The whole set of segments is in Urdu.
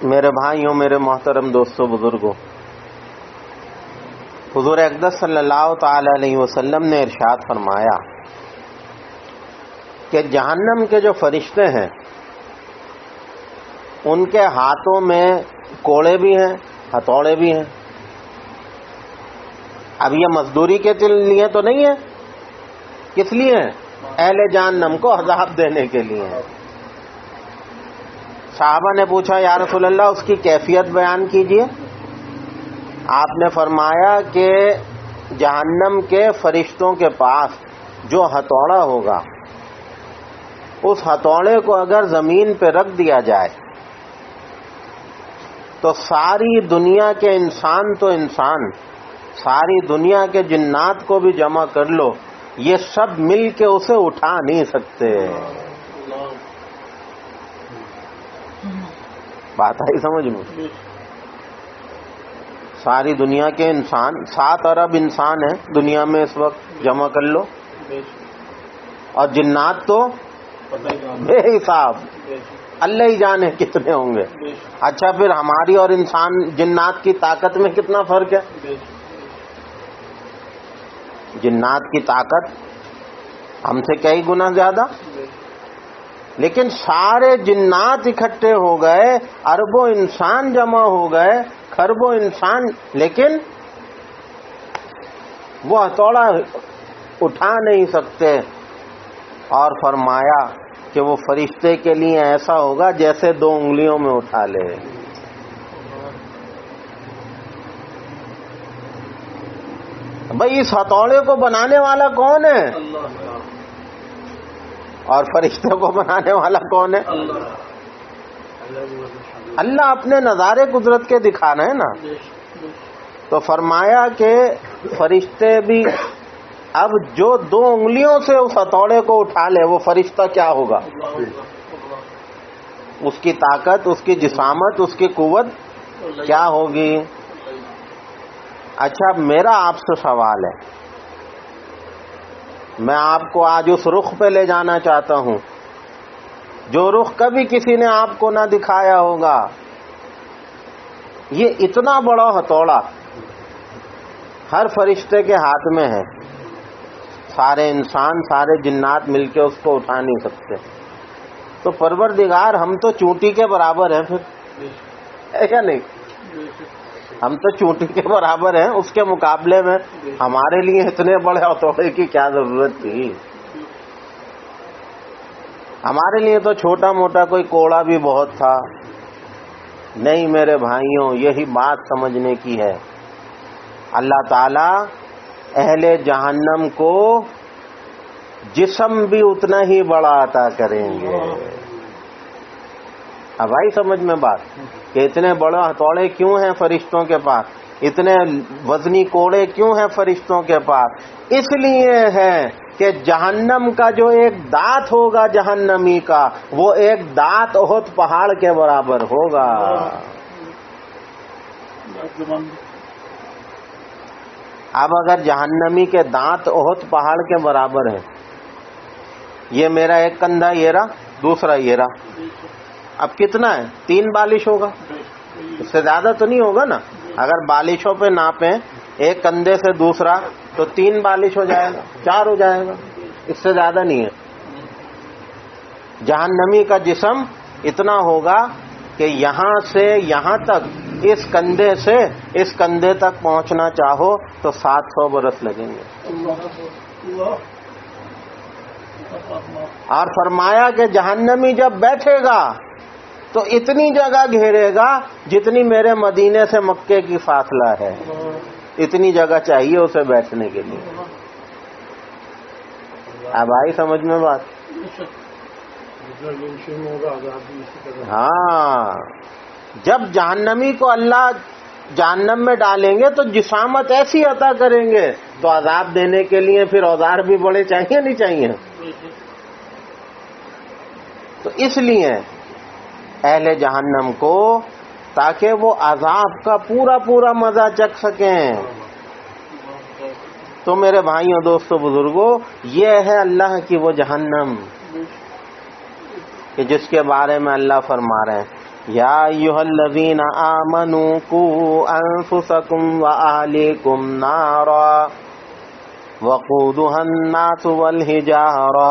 میرے بھائیوں، میرے محترم دوستوں، بزرگوں، حضور اقدس صلی اللہ تعالی علیہ وسلم نے ارشاد فرمایا کہ جہنم کے جو فرشتے ہیں ان کے ہاتھوں میں کوڑے بھی ہیں، ہتھوڑے بھی ہیں۔ اب یہ مزدوری کے لیے تو نہیں ہے، کس لیے ہے؟ اہل جہنم کو عذاب دینے کے لیے ہے۔ صحابہ نے پوچھا یا رسول اللہ اس کی کیفیت بیان کیجئے۔ آپ نے فرمایا کہ جہنم کے فرشتوں کے پاس جو ہتھوڑا ہوگا، اس ہتھوڑے کو اگر زمین پہ رکھ دیا جائے تو ساری دنیا کے انسان تو انسان، ساری دنیا کے جنات کو بھی جمع کر لو، یہ سب مل کے اسے اٹھا نہیں سکتے۔ بات آئی سمجھ میں؟ ساری دنیا کے انسان، 7 ارب انسان ہیں دنیا میں اس وقت، جمع کر لو، اور جنات تو بے حساب، اللہ ہی جانے کتنے ہوں گے۔ اچھا پھر ہماری اور انسان جنات کی طاقت میں کتنا فرق ہے؟ جنات کی طاقت ہم سے کئی گنا زیادہ، لیکن سارے جنات اکٹھے ہو گئے، اربوں انسان جمع ہو گئے، خربوں انسان، لیکن وہ ہتھوڑا اٹھا نہیں سکتے۔ اور فرمایا کہ وہ فرشتے کے لیے ایسا ہوگا جیسے 2 انگلیوں میں اٹھا لے۔ بھئی اس ہتھوڑے کو بنانے والا کون ہے؟ اور فرشتے کو بنانے والا کون ہے؟ اللہ اپنے نظارے قدرت کے دکھا رہے ہیں نا۔ تو فرمایا کہ فرشتے بھی اب جو 2 انگلیوں سے اس ہتھوڑے کو اٹھا لے، وہ فرشتہ کیا ہوگا؟ اس کی طاقت، اس کی جسامت، اس کی قوت کیا ہوگی؟ اچھا میرا آپ سے سوال ہے، میں آپ کو آج اس رخ پہ لے جانا چاہتا ہوں جو رخ کبھی کسی نے آپ کو نہ دکھایا ہوگا۔ یہ اتنا بڑا ہتھوڑا ہر فرشتے کے ہاتھ میں ہے، سارے انسان، سارے جنات مل کے اس کو اٹھا نہیں سکتے۔ تو پروردگار ہم تو چونٹی کے برابر ہیں، پھر ہے کیا نہیں؟ ہم تو چونٹی کے برابر ہیں، اس کے مقابلے میں ہمارے لیے اتنے بڑے ہتھوڑے کی کیا ضرورت تھی؟ ہمارے لیے تو چھوٹا موٹا کوئی کوڑا بھی بہت تھا۔ نہیں میرے بھائیوں، یہی بات سمجھنے کی ہے۔ اللہ تعالی اہل جہنم کو جسم بھی اتنا ہی بڑا عطا کریں گے۔ اب آئی سمجھ میں بات کہ اتنے بڑے ہتھوڑے کیوں ہیں فرشتوں کے پاس، اتنے وزنی کوڑے کیوں ہیں فرشتوں کے پاس؟ اس لیے ہے کہ جہنم کا جو ایک دانت ہوگا جہنمی کا، وہ ایک دانت احد پہاڑ کے برابر ہوگا۔ اب اگر جہنمی کے دانت احد پہاڑ کے برابر ہیں، یہ میرا ایک کندھا یہ رہا، دوسرا یہ رہا، اب کتنا ہے؟ 3 بالش ہوگا، اس سے زیادہ تو نہیں ہوگا نا۔ اگر بالشوں پہ ناپیں ایک کندھے سے دوسرا تو 3 بالش ہو جائے گا، 4 ہو جائے گا، اس سے زیادہ نہیں ہے۔ جہنمی کا جسم اتنا ہوگا کہ یہاں سے یہاں تک، اس کندھے سے اس کندھے تک پہنچنا چاہو تو 700 برس لگیں گے۔ اور فرمایا کہ جہنمی جب بیٹھے گا تو اتنی جگہ گھیرے گا جتنی میرے مدینے سے مکے کی فاصلہ ہے، اتنی جگہ چاہیے اسے بیٹھنے کے لیے۔ اب آئی سمجھ میں بات؟ ہاں، جب جہنمی کو اللہ جہنم میں ڈالیں گے تو جسامت ایسی عطا کریں گے تو عذاب دینے کے لیے پھر اوزار بھی بڑے چاہیے نہیں چاہیے؟ تو اس لیے اہل جہنم کو، تاکہ وہ عذاب کا پورا پورا مزہ چکھ سکیں۔ تو میرے بھائیوں، دوستوں، بزرگوں، یہ ہے اللہ کی وہ جہنم کہ جس کے بارے میں اللہ فرما رہے ہیں یا ایھا الذین آمنوا قوا انفسکم واہلیکم نارا وقودها الناس والحجارہ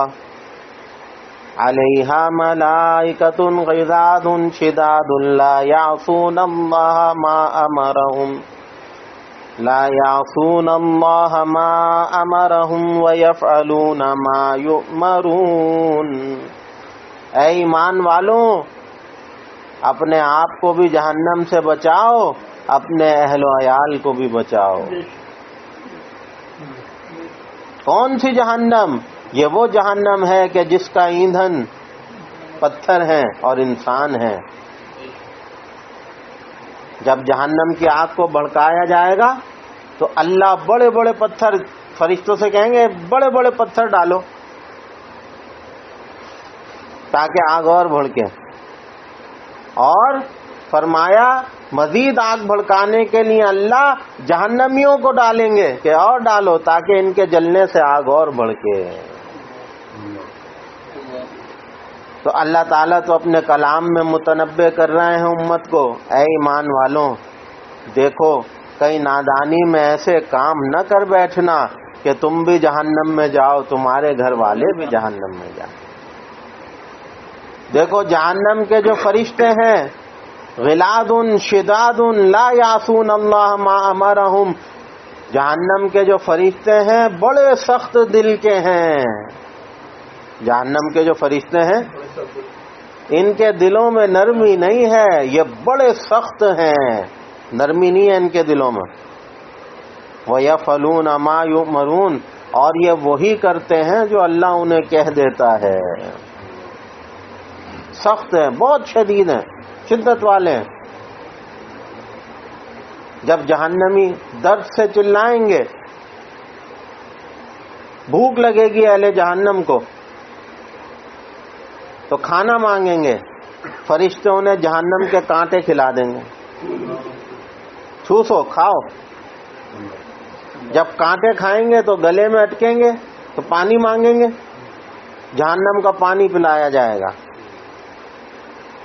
علیہا ملائکۃ غلاظ شداد لا یعصون اللہ ما امرہم ویفعلون ما یؤمرون۔ اے ایمان والوں، اپنے آپ کو بھی جہنم سے بچاؤ، اپنے اہل و عیال کو بھی بچاؤ۔ کون سی جہنم؟ یہ وہ جہنم ہے کہ جس کا ایندھن پتھر ہیں اور انسان ہیں۔ جب جہنم کی آگ کو بھڑکایا جائے گا تو اللہ بڑے بڑے پتھر، فرشتوں سے کہیں گے بڑے بڑے پتھر ڈالو تاکہ آگ اور بھڑکے، اور فرمایا مزید آگ بھڑکانے کے لیے اللہ جہنمیوں کو ڈالیں گے کہ اور ڈالو تاکہ ان کے جلنے سے آگ اور بھڑکے۔ تو اللہ تعالیٰ تو اپنے کلام میں متنبہ کر رہے ہیں امت کو، اے ایمان والوں دیکھو کہیں نادانی میں ایسے کام نہ کر بیٹھنا کہ تم بھی جہنم میں جاؤ، تمہارے گھر والے بھی جہنم میں جائیں۔ دیکھو جہنم کے جو فرشتے ہیں غلاظ شداد لا یعصون اللہ ما امرہم، جہنم کے جو فرشتے ہیں بڑے سخت دل کے ہیں۔ جہنم کے جو فرشتے ہیں ان کے دلوں میں نرمی نہیں ہے، یہ بڑے سخت ہیں، نرمی نہیں ہے ان کے دلوں میں۔ وَيَفْعَلُونَ مَا يُؤْمَرُونَ، اور یہ وہی کرتے ہیں جو اللہ انہیں کہہ دیتا ہے۔ سخت ہیں، بہت شدید ہیں، شدت والے ہیں۔ جب جہنمی درد سے چلائیں گے، بھوک لگے گی اہل جہنم کو تو کھانا مانگیں گے، فرشتے انہیں جہنم کے کانٹے کھلا دیں گے، چوسو کھاؤ۔ جب کانٹے کھائیں گے تو گلے میں اٹکیں گے تو پانی مانگیں گے، جہنم کا پانی پلایا جائے گا۔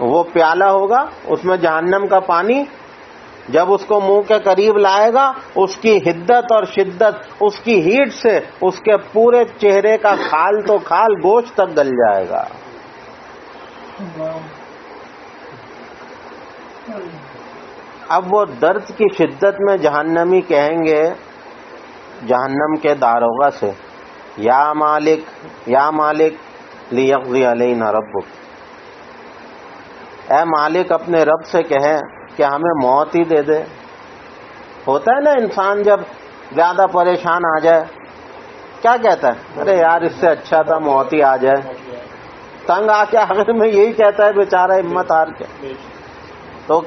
وہ پیالہ ہوگا اس میں جہنم کا پانی، جب اس کو منہ کے قریب لائے گا اس کی حدت اور شدت، اس کی ہیٹ سے اس کے پورے چہرے کا کھال تو کھال گوشت تک گل جائے گا۔ اب وہ درد کی شدت میں جہنمی کہیں گے جہنم کے داروغہ سے، یا مالک لیقضی علینا ربک، اے مالک اپنے رب سے کہے کہ ہمیں موت ہی دے دے۔ ہوتا ہے نا انسان جب زیادہ پریشان آ جائے کیا کہتا ہے؟ ارے یار اس سے اچھا تھا موت ہی آ جائے۔ تنگ آ کے آخر میں یہی کہتا ہے بیچارہ ہمت ہار کے۔ تو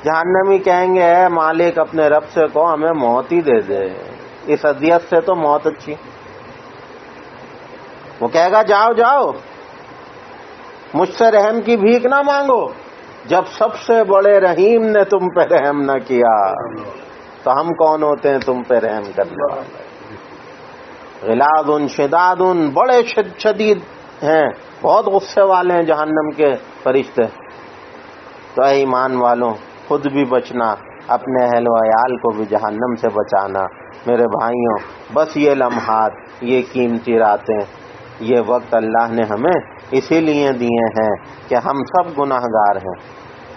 جہنمی کہیں گے اے مالک اپنے رب سے کہو ہمیں موت ہی دے دے، اس اذیت سے تو موت اچھی۔ وہ کہے گا جاؤ جاؤ مجھ سے رحم کی بھیک نہ مانگو، جب سب سے بڑے رحیم نے تم پہ رحم نہ کیا تو ہم کون ہوتے ہیں تم پہ رحم کرنے والے۔ غلاظ شداد، بڑے شدید ہیں، بہت غصے والے ہیں جہنم کے فرشتے۔ تو اے ایمان والوں خود بھی بچنا، اپنے اہل و عیال کو بھی جہنم سے بچانا۔ میرے بھائیوں بس یہ لمحات، یہ قیمتی راتیں، یہ وقت اللہ نے ہمیں اسی لیے دیے ہیں کہ ہم سب گناہ گار ہیں۔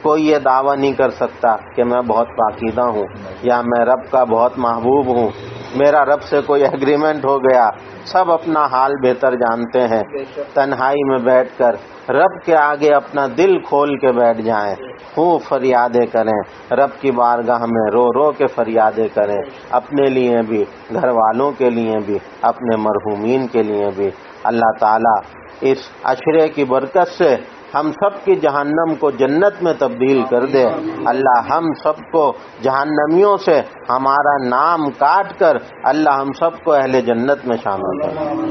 کوئی یہ دعویٰ نہیں کر سکتا کہ میں بہت پاکیزہ ہوں یا میں رب کا بہت محبوب ہوں، میرا رب سے کوئی ایگریمنٹ ہو گیا۔ سب اپنا حال بہتر جانتے ہیں، تنہائی میں بیٹھ کر رب کے آگے اپنا دل کھول کے بیٹھ جائیں، خوب فریادیں کریں، رب کی بارگاہ میں رو رو کے فریادیں کریں، اپنے لیے بھی، گھر والوں کے لیے بھی، اپنے مرحومین کے لیے بھی۔ اللہ تعالیٰ اس عشرے کی برکت سے ہم سب کی جہنم کو جنت میں تبدیل کر دے۔ اللہ ہم سب کو جہنمیوں سے ہمارا نام کاٹ کر اللہ ہم سب کو اہل جنت میں شامل کر دے۔